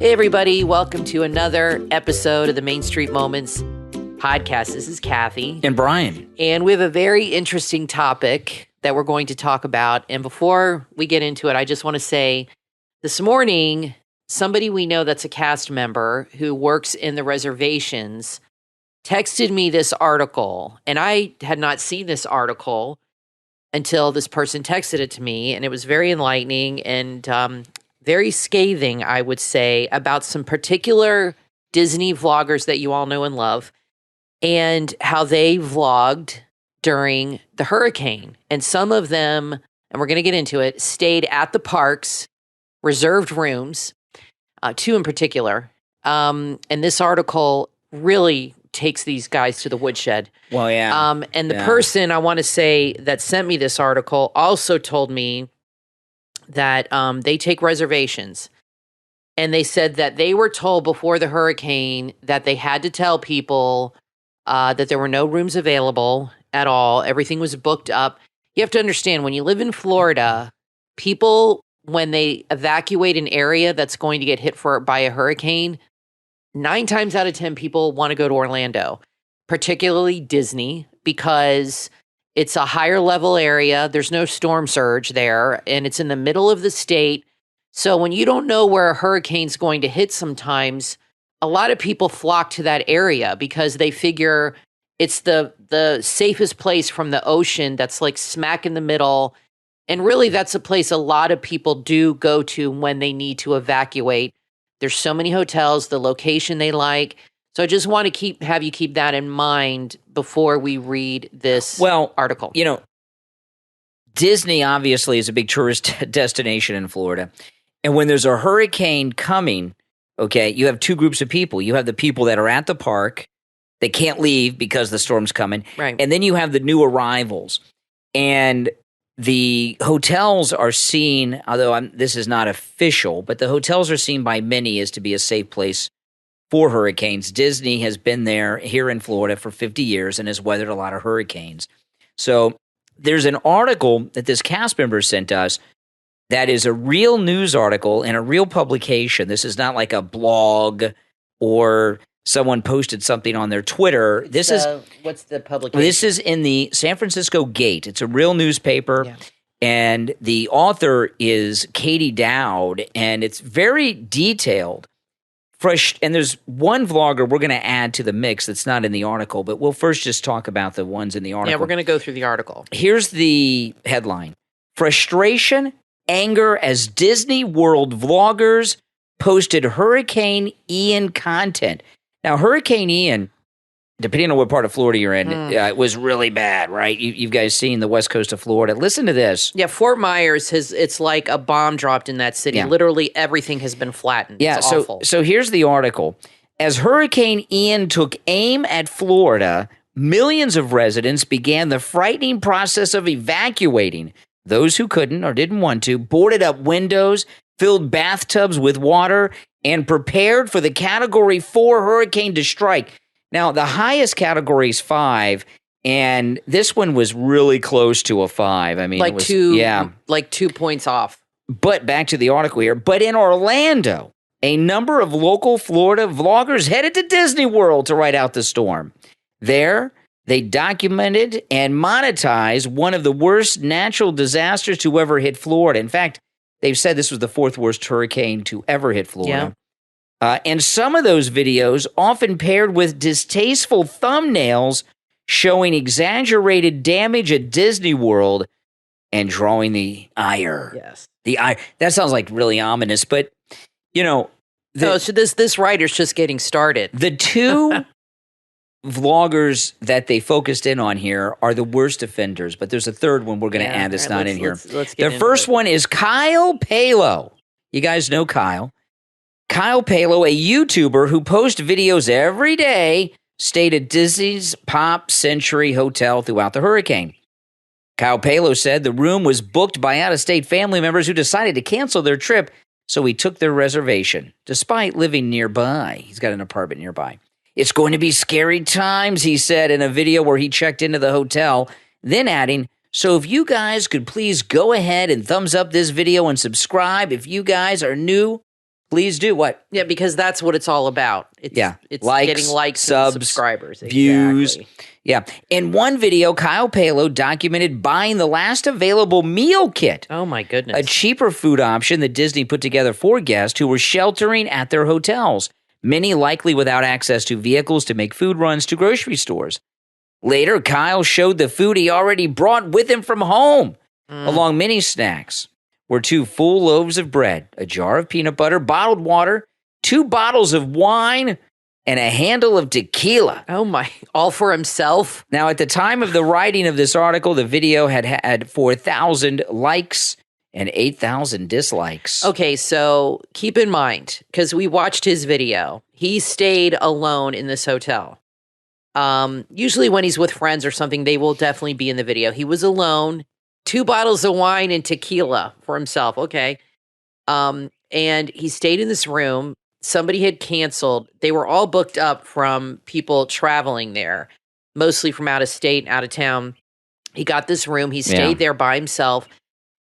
Hey everybody, welcome to another episode of the Main Street Moments podcast. This is Kathy. And Brian. And we have a very interesting topic that we're going to talk about. And before we get into it, I just want to say this morning, somebody we know that's a cast member who works in the reservations texted me this article. And I had not seen this article until this person texted it to me. And it was very enlightening and very scathing, I would say, about some particular Disney vloggers that you all know and love and how they vlogged during the hurricane. And some of them, and we're going to get into it, stayed at the parks, reserved rooms, two in particular. And this article really takes these guys to the woodshed. Well, yeah. And the person, I want to say, that sent me this article also told me that they take reservations. And they said that they were told before the hurricane that they had to tell people that there were no rooms available at all. Everything was booked up. You have to understand, when you live in Florida, people, when they evacuate an area that's going to get hit by a hurricane, 9 times out of 10 people want to go to Orlando, particularly Disney, because it's a higher level area. There's no storm surge there, and it's in the middle of the state. So when you don't know where a hurricane's going to hit sometimes, a lot of people flock to that area because they figure it's the safest place from the ocean that's like smack in the middle. And really, that's a place a lot of people do go to when they need to evacuate. There's so many hotels, the location they like. So I just want to have you keep that in mind before we read this article. You know, Disney obviously is a big tourist destination in Florida. And when there's a hurricane coming, okay, you have two groups of people. You have the people that are at the park. They can't leave because the storm's coming. Right. And then you have the new arrivals. And the hotels are seen, although this is not official, but the hotels are seen by many as to be a safe place for hurricanes. Disney has been there here in Florida for 50 years and has weathered a lot of hurricanes. So there's an article that this cast member sent us that is a real news article in a real publication. This is not like a blog or someone posted something on their Twitter. What's the publication? This is in the San Francisco Gate. It's a real newspaper. Yeah. And the author is Katie Dowd, and it's very detailed. And there's one vlogger we're going to add to the mix that's not in the article, but we'll first just talk about the ones in the article. Yeah, we're going to go through the article. Here's the headline. Frustration, anger as Disney World vloggers posted Hurricane Ian content. Now, Hurricane Ian, depending on what part of Florida you're in, it was really bad, right? You guys seen the west coast of Florida. Listen to this. Yeah, Fort Myers, it's like a bomb dropped in that city. Yeah. Literally everything has been flattened. Yeah, it's awful. So here's the article. As Hurricane Ian took aim at Florida, millions of residents began the frightening process of evacuating. Those who couldn't or didn't want to boarded up windows, filled bathtubs with water, and prepared for the Category 4 hurricane to strike. Now, the highest category is 5, and this one was really close to a 5. I mean, like it was, 2 points off. But back to the article here. But in Orlando, a number of local Florida vloggers headed to Disney World to ride out the storm. There, they documented and monetized one of the worst natural disasters to ever hit Florida. In fact, they've said this was the 4th worst hurricane to ever hit Florida. Yeah. And some of those videos often paired with distasteful thumbnails showing exaggerated damage at Disney World and drawing the ire. Yes. The ire. That sounds like really ominous, but, you know. So this writer's just getting started. The two vloggers that they focused in on here are the worst offenders, but there's a third one we're going to add that's not in here. Let's get the first one is Kyle Pallo. You guys know Kyle. Kyle Pallo, a YouTuber who posts videos every day, stayed at Disney's Pop Century Hotel throughout the hurricane. Kyle Pallo said the room was booked by out-of-state family members who decided to cancel their trip, so he took their reservation, despite living nearby. He's got an apartment nearby. It's going to be scary times, he said in a video where he checked into the hotel, then adding, so if you guys could please go ahead and thumbs up this video and subscribe if you guys are new Please do what? Yeah, because that's what it's all about. It's likes, getting likes, subs, and subscribers, views. Exactly. Yeah. In one video, Kyle Pallo documented buying the last available meal kit. Oh my goodness. A cheaper food option that Disney put together for guests who were sheltering at their hotels, many likely without access to vehicles to make food runs to grocery stores. Later, Kyle showed the food he already brought with him from home, along many snacks. Were 2 full loaves of bread, a jar of peanut butter, bottled water, 2 bottles of wine, and a handle of tequila. Oh my, all for himself? Now, at the time of the writing of this article, the video had 4,000 likes and 8,000 dislikes. Okay, so keep in mind, because we watched his video, he stayed alone in this hotel. Usually when he's with friends or something, they will definitely be in the video. He was alone. 2 bottles of wine and tequila for himself. Okay. And he stayed in this room. Somebody had canceled. They were all booked up from people traveling there, mostly from out of state and out of town. He got this room. He stayed there by himself.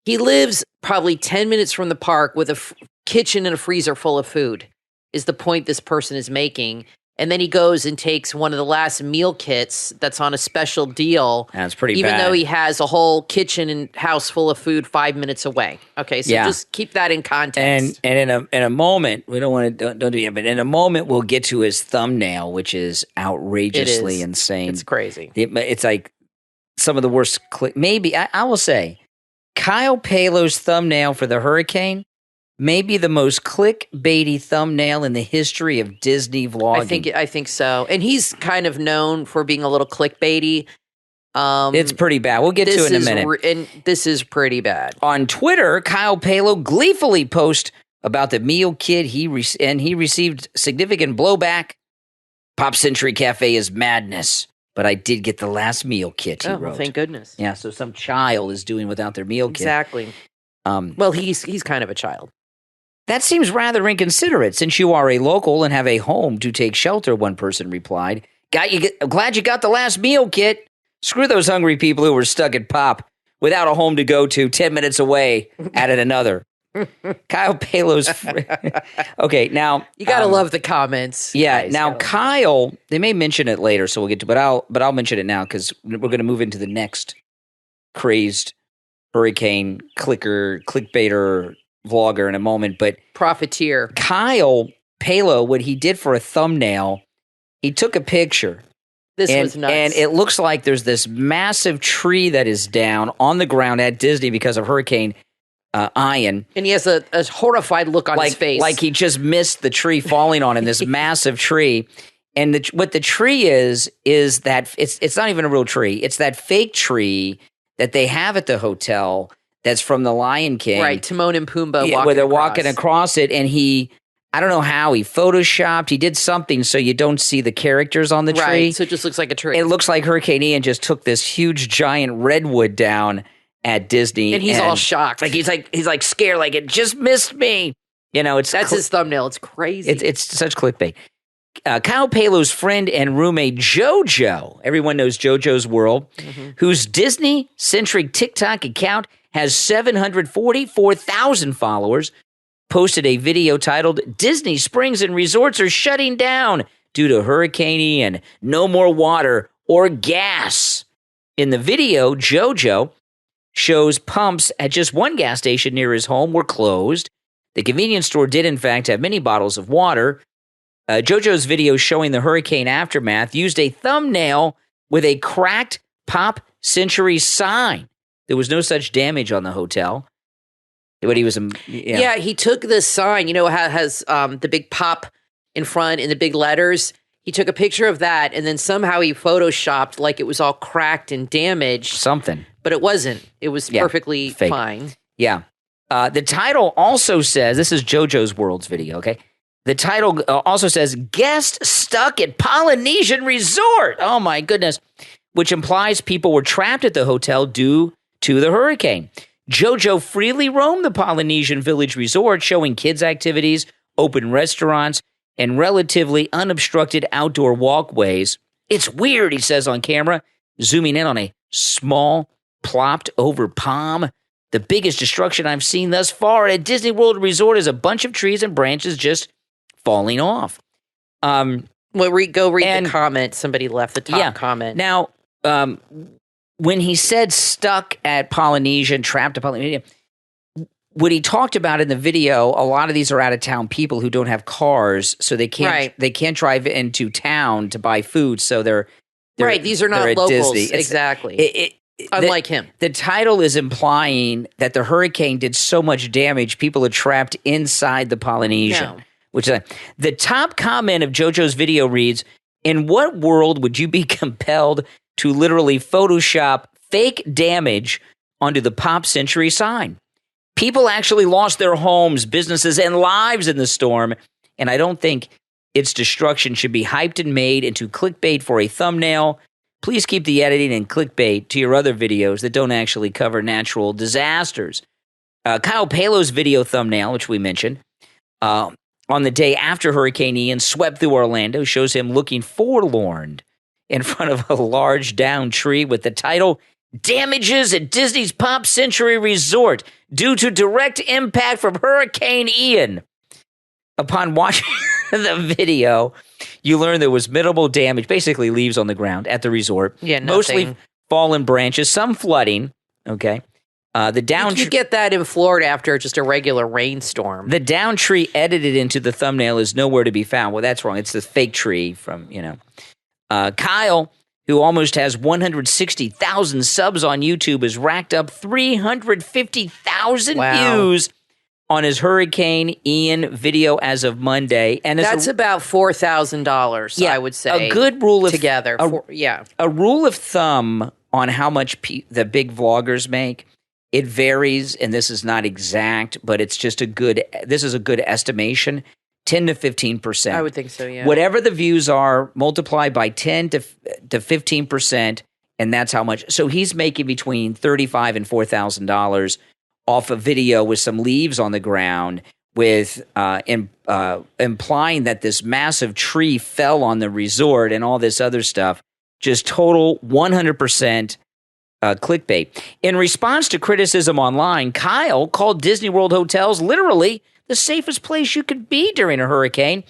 He lives probably 10 minutes from the park with a kitchen and a freezer full of food, is the point this person is making. And then he goes and takes one of the last meal kits that's on a special deal. That's pretty even bad. Though he has a whole kitchen and house full of food 5 minutes away. Okay, so just keep that in context. And in a moment, we don't do it, but in a moment we'll get to his thumbnail, which is outrageously insane. It's crazy. It's like some of the worst maybe I will say Kyle Pallo's thumbnail for the hurricane, maybe the most clickbaity thumbnail in the history of Disney vlogging. I think so. And he's kind of known for being a little clickbaity. It's pretty bad. We'll get to it in a minute. And this is pretty bad. On Twitter, Kyle Pallo gleefully posted about the meal kit he received significant blowback. Pop Century Cafe is madness, but I did get the last meal kit, he wrote. Thank goodness. Yeah, so some child is doing without their meal kit. Exactly. Well, he's kind of a child. That seems rather inconsiderate since you are a local and have a home to take shelter, one person replied. Glad you got the last meal kit. Screw those hungry people who were stuck at Pop without a home to go to 10 minutes away, added another. Kyle Pallo's... Okay, now... You got to love the comments. Yeah, now Kyle, they may mention it later, so we'll get to but I'll mention it now because we're going to move into the next crazed hurricane clickbaiter vlogger in a moment, but profiteer Kyle Pallo, what he did for a thumbnail, he took a picture. This was nuts. And it looks like there's this massive tree that is down on the ground at Disney because of Hurricane Ian. And he has a horrified look on his face. Like he just missed the tree falling on him, this massive tree. And what the tree is that it's not even a real tree. It's that fake tree that they have at the hotel that's from the Lion King. Right, Timon and Pumbaa where they're walking across it, and I don't know how, he photoshopped, he did something so you don't see the characters on the tree. Right, so it just looks like a tree. It looks like Hurricane Ian just took this huge giant redwood down at Disney. And he's all shocked. Like he's like scared, like it just missed me. You know, that's his thumbnail. It's crazy. It's such clickbait. Kyle Pallo's friend and roommate JoJo, everyone knows JoJo's World, whose Disney-centric TikTok account has 744,000 followers, posted a video titled, Disney Springs and Resorts are shutting down due to Hurricane Ian. No more water or gas. In the video, JoJo shows pumps at just one gas station near his home were closed. The convenience store did, in fact, have many bottles of water. JoJo's video showing the hurricane aftermath used a thumbnail with a cracked Pop Century sign. There was no such damage on the hotel. But he was... Yeah, he took this sign, you know, has the big Pop in front and the big letters. He took a picture of that, and then somehow he photoshopped like it was all cracked and damaged. Something. But it wasn't. It was perfectly fake. Fine. Yeah. The title also says... This is JoJo's World's video, okay? The title also says, Guest Stuck at Polynesian Resort. Oh, my goodness. Which implies people were trapped at the hotel due to the hurricane. JoJo freely roamed the Polynesian Village Resort, showing kids' activities, open restaurants, and relatively unobstructed outdoor walkways. It's weird, he says on camera, zooming in on a small, plopped-over palm The biggest destruction I've seen thus far at Disney World Resort is a bunch of trees and branches just falling off. Well, go read the comment. Somebody left the top comment. Now, when he said stuck at Polynesia and trapped at Polynesia, what he talked about in the video, a lot of these are out of town people who don't have cars, so they can't drive into town to buy food. So they're right. These are not locals, exactly. Unlike him, the title is implying that the hurricane did so much damage, people are trapped inside the Polynesian. No. Which the top comment of JoJo's video reads, "In what world would you be compelled to literally Photoshop fake damage onto the Pop Century sign? People actually lost their homes, businesses, and lives in the storm, and I don't think its destruction should be hyped and made into clickbait for a thumbnail. Please keep the editing and clickbait to your other videos that don't actually cover natural disasters." Kyle Pallo's video thumbnail, which we mentioned, on the day after Hurricane Ian swept through Orlando, shows him looking forlorn in front of a large downed tree with the title, "Damages at Disney's Pop Century Resort Due to Direct Impact from Hurricane Ian." Upon watching the video, you learn there was minimal damage, basically leaves on the ground at the resort. Yeah, mostly fallen branches, some flooding, okay? You get that in Florida after just a regular rainstorm. The down tree edited into the thumbnail is nowhere to be found. Well, that's wrong. It's the fake tree from, Kyle, who almost has 160,000 subs on YouTube, has racked up 350,000 views on his Hurricane Ian video as of Monday. And that's about $4,000, I would say. A good rule of together. A rule of thumb on how much the big vloggers make. It varies, and this is not exact, but it's just this is a good estimation, 10 to 15%. I would think so, yeah. Whatever the views are, multiply by 10 to 15%, and that's how much. So he's making between $35,000 and $4,000 off a video with some leaves on the ground, with implying that this massive tree fell on the resort and all this other stuff. Just total 100% clickbait. In response to criticism online, Kyle called Disney World hotels literally the safest place you could be during a hurricane.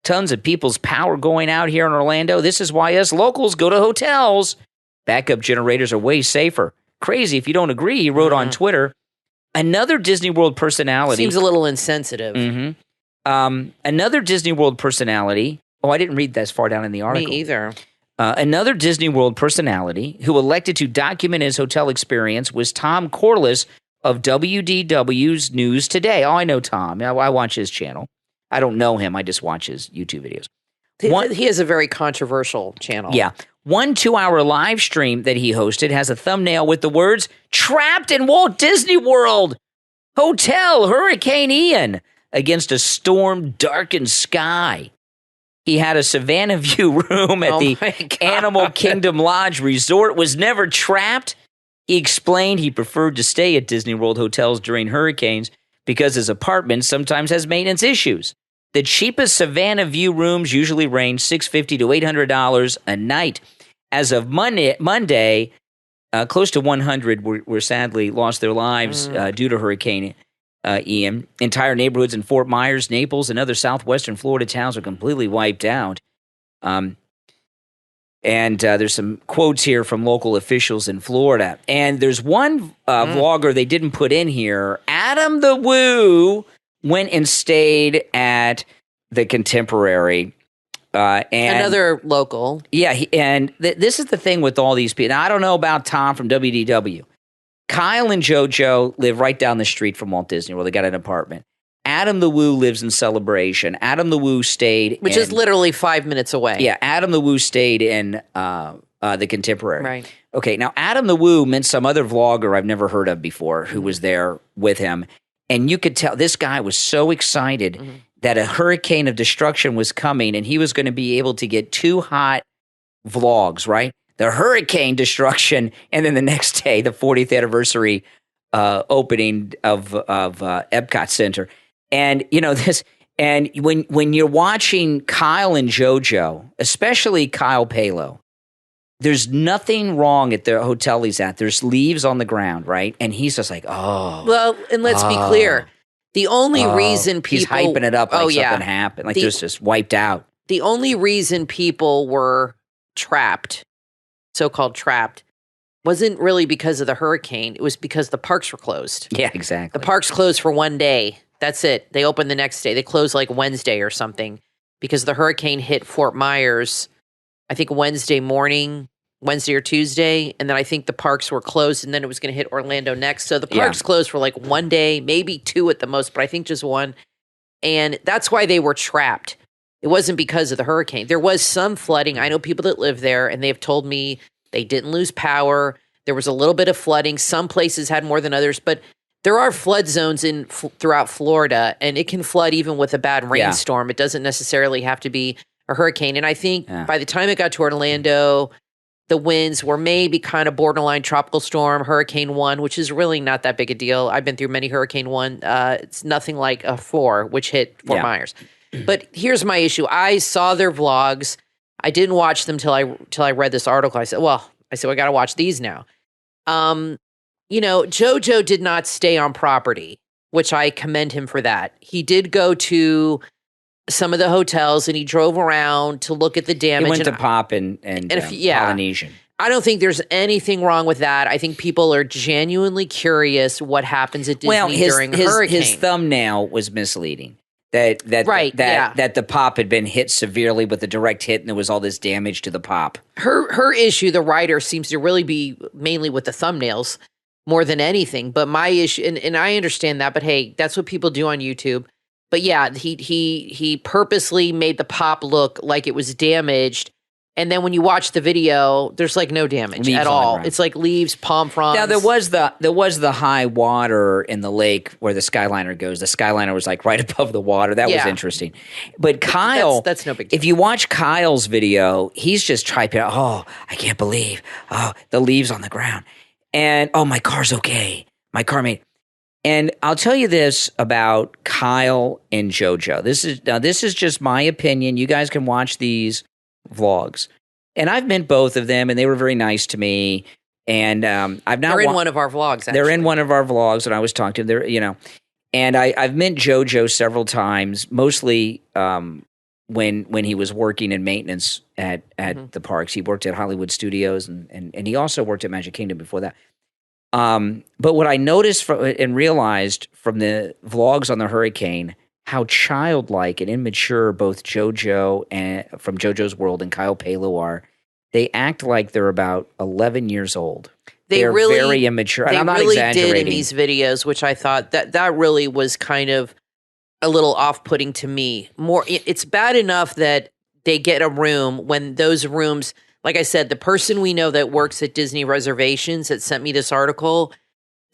Tons of people's power going out here in Orlando. This is why us locals go to hotels. Backup generators are way safer. Crazy if you don't agree, he wrote on Twitter. Another Disney World personality. Seems a little insensitive. Another Disney World personality. Oh, I didn't read that as far down in the article. Me either. Another Disney World personality who elected to document his hotel experience was Tom Corliss of WDW's News Today. Oh, I know Tom. I watch his channel. I don't know him. I just watch his YouTube videos. He has a very controversial channel. Yeah. One 2-hour live stream that he hosted has a thumbnail with the words, "Trapped in Walt Disney World Hotel Hurricane Ian against a storm-darkened sky." He had a Savannah View room at the Animal Kingdom Lodge Resort, was never trapped. He explained he preferred to stay at Disney World hotels during hurricanes because his apartment sometimes has maintenance issues. The cheapest Savannah View rooms usually range $650 to $800 a night. As of Monday, close to 100 were sadly lost their lives due to Hurricane Ian. Entire neighborhoods in Fort Myers, Naples, and other southwestern Florida towns are completely wiped out. And there's some quotes here from local officials in Florida. And there's one vlogger they didn't put in here. Adam the Woo went and stayed at the Contemporary. And another local. Yeah, this is the thing with all these people. Now, I don't know about Tom from WDW. Kyle and JoJo live right down the street from Walt Disney World. They got an apartment. Adam the Woo lives in Celebration. Adam the Woo stayed Which is literally 5 minutes away. Yeah, Adam the Woo stayed in the Contemporary. Right. Okay, now Adam the Woo meant some other vlogger I've never heard of before who was there with him. And you could tell this guy was so excited that a hurricane of destruction was coming and he was going to be able to get 2 hot vlogs, right? The hurricane destruction, and then the next day, the 40th anniversary opening of Epcot Center. And, this, and when you're watching Kyle and JoJo, especially Kyle Pallo, there's nothing wrong at the hotel he's at. There's leaves on the ground, right? And he's just like, Well, and let's be clear. The only reason people... He's hyping it up like something happened. Like there's just wiped out. The only reason people were trapped, so-called trapped, wasn't really because of the hurricane. It was because the parks were closed. Yeah, exactly. The parks closed for one day. That's it. They opened the next day. They closed like Wednesday or something because the hurricane hit Fort Myers, I think Wednesday morning, Wednesday or Tuesday. And then I think the parks were closed and then it was going to hit Orlando next. So the parks closed for like one day, maybe two at the most, but I think just one. And that's why they were trapped. It wasn't because of the hurricane. There was some flooding. I know people that live there and they've told me they didn't lose power. There was a little bit of flooding. Some places had more than others, but there are flood zones throughout Florida, and it can flood even with a bad rainstorm. It doesn't necessarily have to be a hurricane. And I think by the time it got to Orlando, the winds were maybe kind of borderline tropical storm, Hurricane 1, which is really not that big a deal. I've been through many Hurricane 1. It's nothing like a 4, which hit Fort Myers. But here's my issue. I saw their vlogs. I didn't watch them till I read this article. I said, I got to watch these now. JoJo did not stay on property, which I commend him for that. He did go to some of the hotels and he drove around to look at the damage. He went to Pop and Polynesian. I don't think there's anything wrong with that. I think people are genuinely curious what happens at Disney during a hurricane. His thumbnail was misleading. That the Pop had been hit severely with a direct hit and there was all this damage to the Pop. Her issue, the writer, seems to really be mainly with the thumbnails more than anything. But my issue, and I understand that, but hey, that's what people do on YouTube. But yeah, he purposely made the Pop look like it was damaged. And then when you watch the video, there's like no damage leaves at all. It's like leaves, palm fronds. Now there was the high water in the lake where the Skyliner goes. The Skyliner was like right above the water. That was interesting. But Kyle, that's no big deal. If you watch Kyle's video, he's just typing out, I can't believe, the leaves on the ground. And, my car's okay. My car made. And I'll tell you this about Kyle and JoJo. This is just my opinion. You guys can watch these vlogs. And I've met both of them, and they were very nice to me. And they're in one of our vlogs, actually. They're in one of our vlogs, and I was talking to them. And I've met JoJo several times, mostly when he was working in maintenance at the parks. He worked at Hollywood Studios, and he also worked at Magic Kingdom before that. But what I noticed and realized from the vlogs on the hurricane, how childlike and immature both JoJo and from JoJo's World and Kyle Pallo are. They act like they're about 11 years old. They're really, very immature. And I'm not exaggerating. Did in these videos, which I thought that really was kind of a little off-putting to me. It's bad enough that they get a room when those rooms, like I said, the person we know that works at Disney Reservations that sent me this article,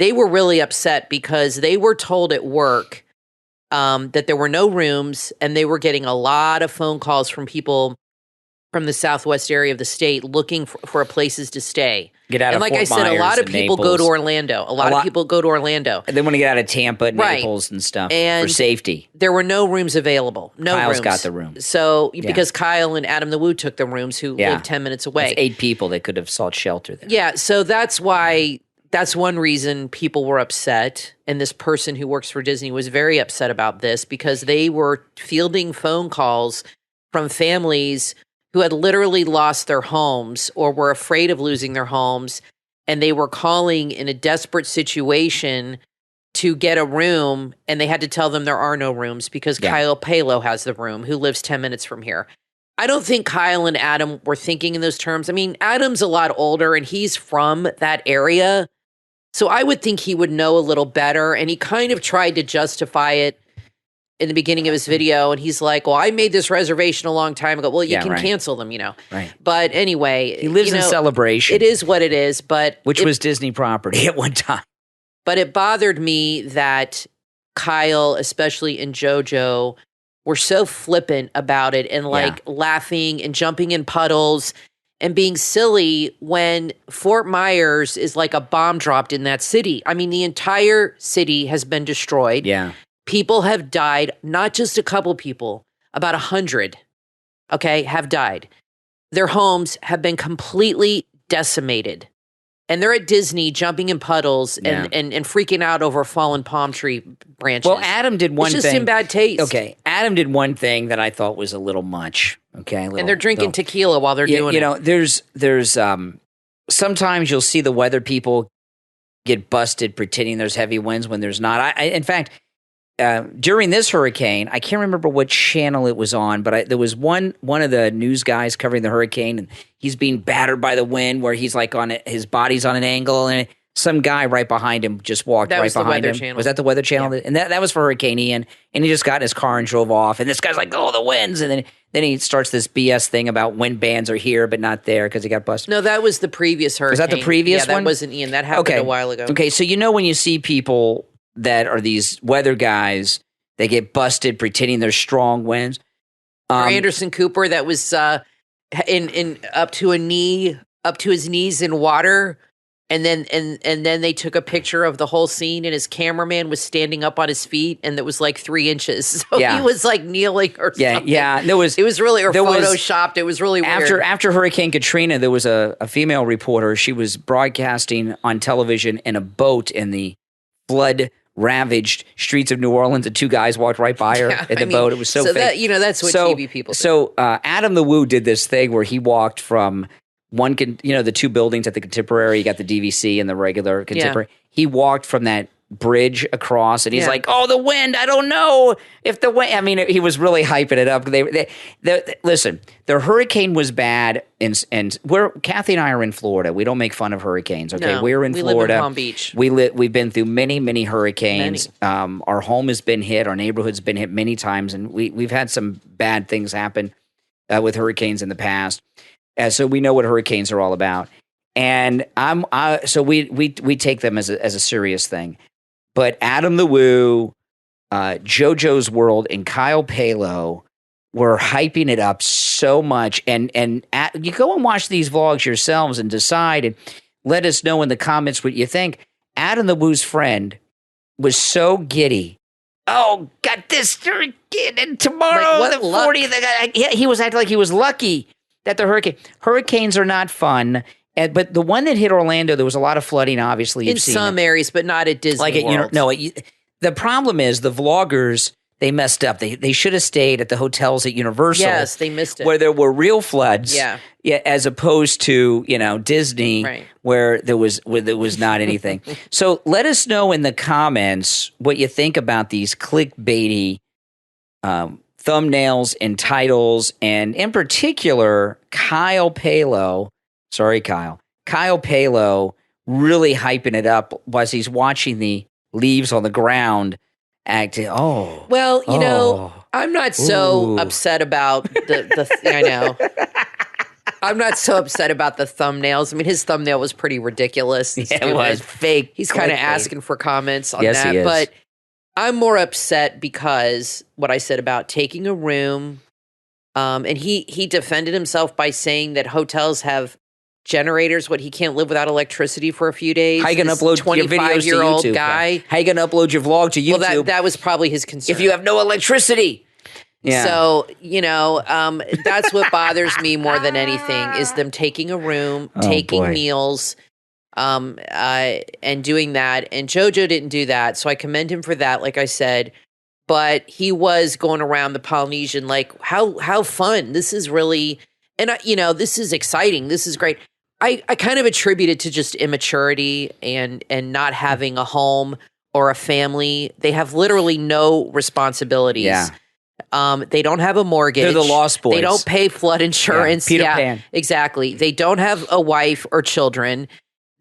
they were really upset because they were told at work that there were no rooms, and they were getting a lot of phone calls from people from the southwest area of the state looking for places to stay. Get out and of like Fort I said, Myers a lot of people Naples. go to Orlando. A lot of people go to Orlando. And they want to get out of Tampa and Naples and stuff for safety. There were no rooms available. Kyle's got the room. So because Kyle and Adam the Woo took the rooms who lived 10 minutes away. It's 8 people. They could have sought shelter there. Yeah, so that's why... That's one reason people were upset, and this person who works for Disney was very upset about this because they were fielding phone calls from families who had literally lost their homes or were afraid of losing their homes, and they were calling in a desperate situation to get a room, and they had to tell them there are no rooms because Kyle Pallo has the room, who lives 10 minutes from here. I don't think Kyle and Adam were thinking in those terms. I mean, Adam's a lot older, and he's from that area. So I would think he would know a little better, and he kind of tried to justify it in the beginning of his video, and he's like, well, I made this reservation a long time ago. Well, you can cancel them, Right. But anyway. He lives in Celebration. It is what it is, but... Which was Disney property at one time. But it bothered me that Kyle, especially and JoJo, were so flippant about it and laughing and jumping in puddles and being silly when Fort Myers is like a bomb dropped in that city. I mean, the entire city has been destroyed. Yeah. People have died, not just a couple people, about 100, have died. their homes have been completely decimated. And they're at Disney jumping in puddles and freaking out over fallen palm tree branches. Well, Adam did one thing. It's just in bad taste. Okay, Adam did one thing that I thought was a little much. Okay, and they're drinking tequila while they're doing it. You know, there's sometimes you'll see the weather people get busted pretending there's heavy winds when there's not. In fact, during this hurricane, I can't remember what channel it was on, but there was one of the news guys covering the hurricane, and he's being battered by the wind, where he's like his body's on an angle, and some guy right behind him just walked right behind him. Channel. Was that the Weather Channel? Yeah. And that was for Hurricane Ian, and he just got in his car and drove off. And this guy's like, "Oh, the winds!" And then he starts this BS thing about wind bands are here but not there because he got busted. No, that was the previous hurricane. Was that the previous one? Yeah, that wasn't Ian. That happened a while ago. Okay, so when you see people that are these weather guys, they get busted pretending there's strong winds. Or Anderson Cooper that was in up to his knees in water, and then they took a picture of the whole scene, and his cameraman was standing up on his feet, and it was like 3 inches, so he was like kneeling or something. Yeah. It was really photoshopped. It was really weird. After Hurricane Katrina, there was a female reporter. She was broadcasting on television in a boat in the flood-ravaged streets of New Orleans, and 2 guys walked right by her in the boat. It was so fake. That's what TV people do. So Adam the Woo did this thing where he walked from the 2 buildings at the Contemporary. You got the DVC and the regular Contemporary. Yeah. He walked from that bridge across, and he's like, "Oh, the wind! I don't know if the wind." I mean, he was really hyping it up. Listen, the hurricane was bad, and Kathy and I are in Florida. We don't make fun of hurricanes. Okay, we're in Florida. We live in Palm Beach. We've been through many hurricanes. Our home has been hit. Our neighborhood's been hit many times, and we've had some bad things happen with hurricanes in the past. So we know what hurricanes are all about, and so we take them as a serious thing. But Adam the Woo, JoJo's World, and Kyle Pallo were hyping it up so much. And you go and watch these vlogs yourselves and decide, and let us know in the comments what you think. Adam the Woo's friend was so giddy. Oh, got this and tomorrow, like, the 40th. He was acting like he was lucky that the hurricanes are not fun. But the one that hit Orlando, there was a lot of flooding, obviously. In some areas, but not at Disney World. The problem is the vloggers, they messed up. They should have stayed at the hotels at Universal. Yes, they missed it. Where there were real floods. Yeah, as opposed to, Disney, where there was not anything. So let us know in the comments what you think about these clickbaity thumbnails and titles, and in particular, Kyle Pallo. Sorry, Kyle. Kyle Pallo really hyping it up as he's watching the leaves on the ground acting. Oh. Well, I'm not so upset about I know. I'm not so upset about the thumbnails. I mean, his thumbnail was pretty ridiculous. Yeah, it was fake. He's kind of asking for comments on that. He is. But I'm more upset because what I said about taking a room, and he defended himself by saying that hotels have generators. He can't live without electricity for a few days. How you going to upload your videos to YouTube? Guy. How you going to upload your vlog to YouTube? Well, that was probably his concern. If you have no electricity. Yeah. So, that's what bothers me more than anything is them taking a room, taking meals, and doing that. And JoJo didn't do that. So I commend him for that, like I said. But he was going around the Polynesian like, how fun. This is really, and this is exciting. This is great. I kind of attribute it to just immaturity and not having a home or a family. They have literally no responsibilities. Yeah. They don't have a mortgage. They're the Lost Boys. They don't pay flood insurance. Peter Pan. Exactly. They don't have a wife or children.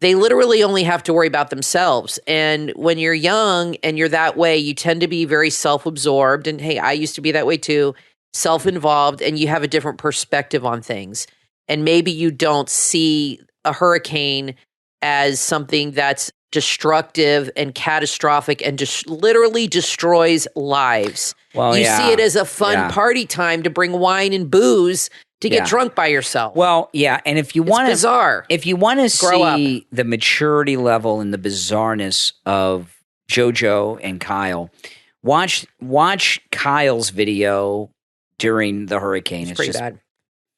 They literally only have to worry about themselves. And when you're young and you're that way, you tend to be very self-absorbed. And hey, I used to be that way too, self-involved, and you have a different perspective on things. And maybe you don't see a hurricane as something that's destructive and catastrophic and just literally destroys lives. Well, you see it as a fun party time to bring wine and booze to get drunk by yourself. Well, yeah, and if you want to see the maturity level and the bizarreness of JoJo and Kyle, watch Kyle's video during the hurricane. It's pretty bad.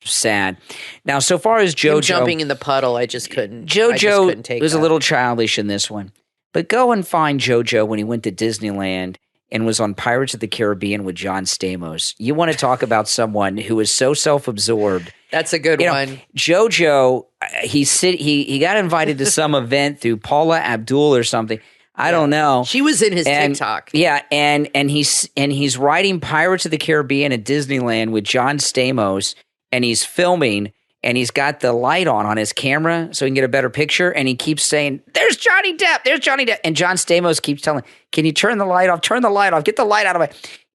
sad. Now, so far as Him JoJo, jumping in the puddle, I just couldn't. I just JoJo couldn't take was that. a little childish in this one. But go and find JoJo when he went to Disneyland and was on Pirates of the Caribbean with John Stamos. You want to talk about someone who is so self-absorbed. That's a good one. JoJo, he got invited to some event through Paula Abdul or something. I don't know. She was in his TikTok. Yeah, and he's writing Pirates of the Caribbean at Disneyland with John Stamos, and he's filming, and he's got the light on his camera so he can get a better picture, and he keeps saying, "There's Johnny Depp, there's Johnny Depp," and John Stamos keeps telling, "Can you turn the light off? Turn the light off. Get the light out of my."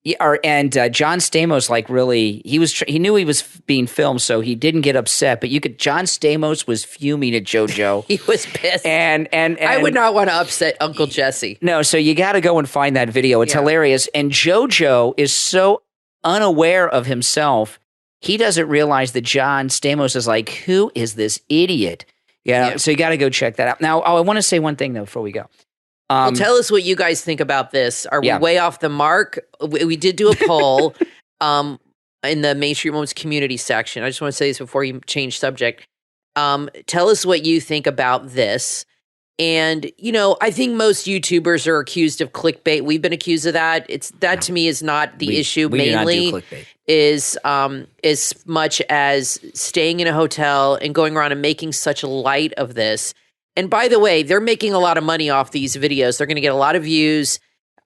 Yeah, and John Stamos, like, really, he knew he was being filmed, so he didn't get upset. But John Stamos was fuming at JoJo. He was pissed. And I would not want to upset Uncle Jesse. No, so you got to go and find that video. It's hilarious. And JoJo is so unaware of himself, he doesn't realize that John Stamos is like, who is this idiot? Yeah. So you got to go check that out. Now, I want to say one thing, though, before we go. Well, tell us what you guys think about this. Are we way off the mark? We did do a poll in the Main Street Moments community section. I just want to say this before you change subject. Tell us what you think about this. And, I think most YouTubers are accused of clickbait. We've been accused of that. That to me is not the issue. Mainly do not do clickbait. Is as much as staying in a hotel and going around and making such light of this. And by the way, they're making a lot of money off these videos. They're going to get a lot of views.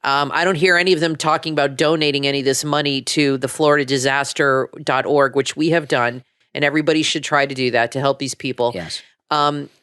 I don't hear any of them talking about donating any of this money to the floridadisaster.org, which we have done. And everybody should try to do that to help these people. Yes.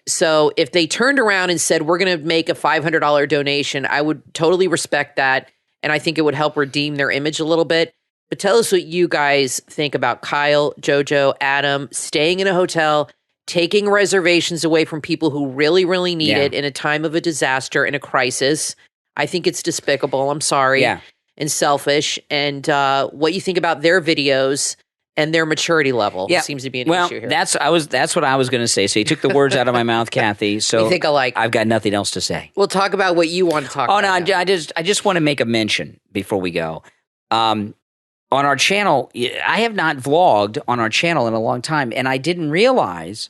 So if they turned around and said, we're going to make a $500 donation, I would totally respect that. And I think it would help redeem their image a little bit. But tell us what you guys think about Kyle, JoJo, Adam, staying in a hotel, taking reservations away from people who really, really need it in a time of a disaster and a crisis. I think it's despicable. I'm sorry. And selfish. And what you think about their videos and their maturity level seems to be an issue here. That's what I was going to say. So you took the words out of my mouth, Kathy. So we think alike. I've got nothing else to say. We'll talk about what you want to talk about. Oh, no, I just want to make a mention before we go. On our channel, I have not vlogged on our channel in a long time, and I didn't realize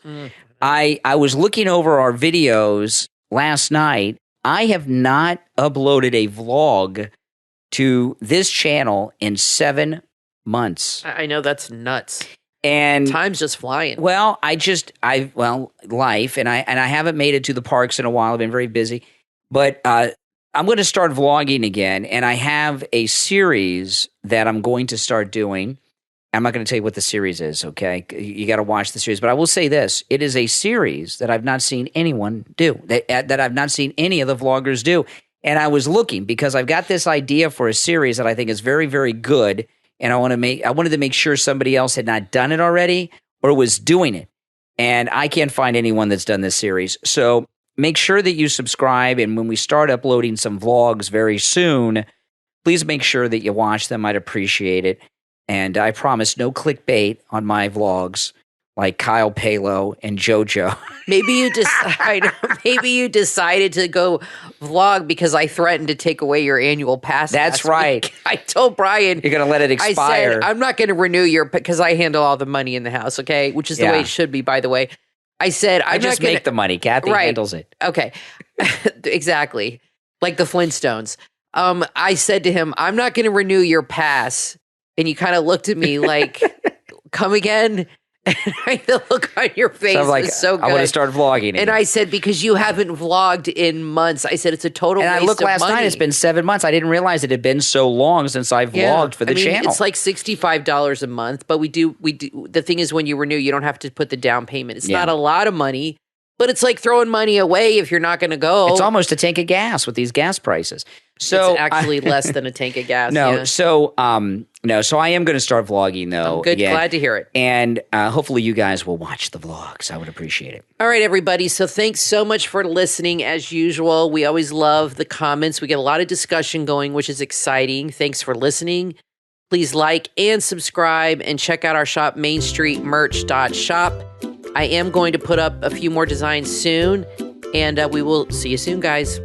I was looking over our videos last night. I have not uploaded a vlog to this channel in 7 months. I know, that's nuts. And time's just flying. Well, life, and I haven't made it to the parks in a while. I've been very busy, but I'm going to start vlogging again, and I have a series that I'm going to start doing. I'm not going to tell you what the series is, okay? You got to watch the series. But I will say this. It is a series that I've not seen anyone do, that I've not seen any of the vloggers do. And I was looking because I've got this idea for a series that I think is very, very good, and I wanted to make sure somebody else had not done it already or was doing it. And I can't find anyone that's done this series. So make sure that you subscribe, and when we start uploading some vlogs very soon, please make sure that you watch them. I'd appreciate it. And I promise no clickbait on my vlogs like Kyle Pallo and JoJo. Maybe you decided to go vlog because I threatened to take away your annual pass. That's right. Week. I told Brian you're going to let it expire. I said, I'm not going to renew because I handle all the money in the house, okay? Which is the way it should be, by the way. I said, I just make the money. Kathy handles it. Okay. Exactly. Like the Flintstones. I said to him, I'm not going to renew your pass. And you kind of looked at me like, come again? And the look on your face was so good. I want to start vlogging again. And I said, because you haven't vlogged in months. I said, it's a total waste of money. And I looked last night, it's been 7 months. I didn't realize it had been so long since I vlogged for the channel. It's like $65 a month, but we do. The thing is, when you renew, you don't have to put the down payment. It's not a lot of money, but it's like throwing money away if you're not going to go. It's almost a tank of gas with these gas prices. So it's actually less than a tank of gas. So I am going to start vlogging, though. I'm good. Glad to hear it. And hopefully you guys will watch the vlogs. I would appreciate it. All right, everybody. So thanks so much for listening. As usual, we always love the comments. We get a lot of discussion going, which is exciting. Thanks for listening. Please like and subscribe and check out our shop, mainstreetmerch.shop. I am going to put up a few more designs soon, and we will see you soon, guys.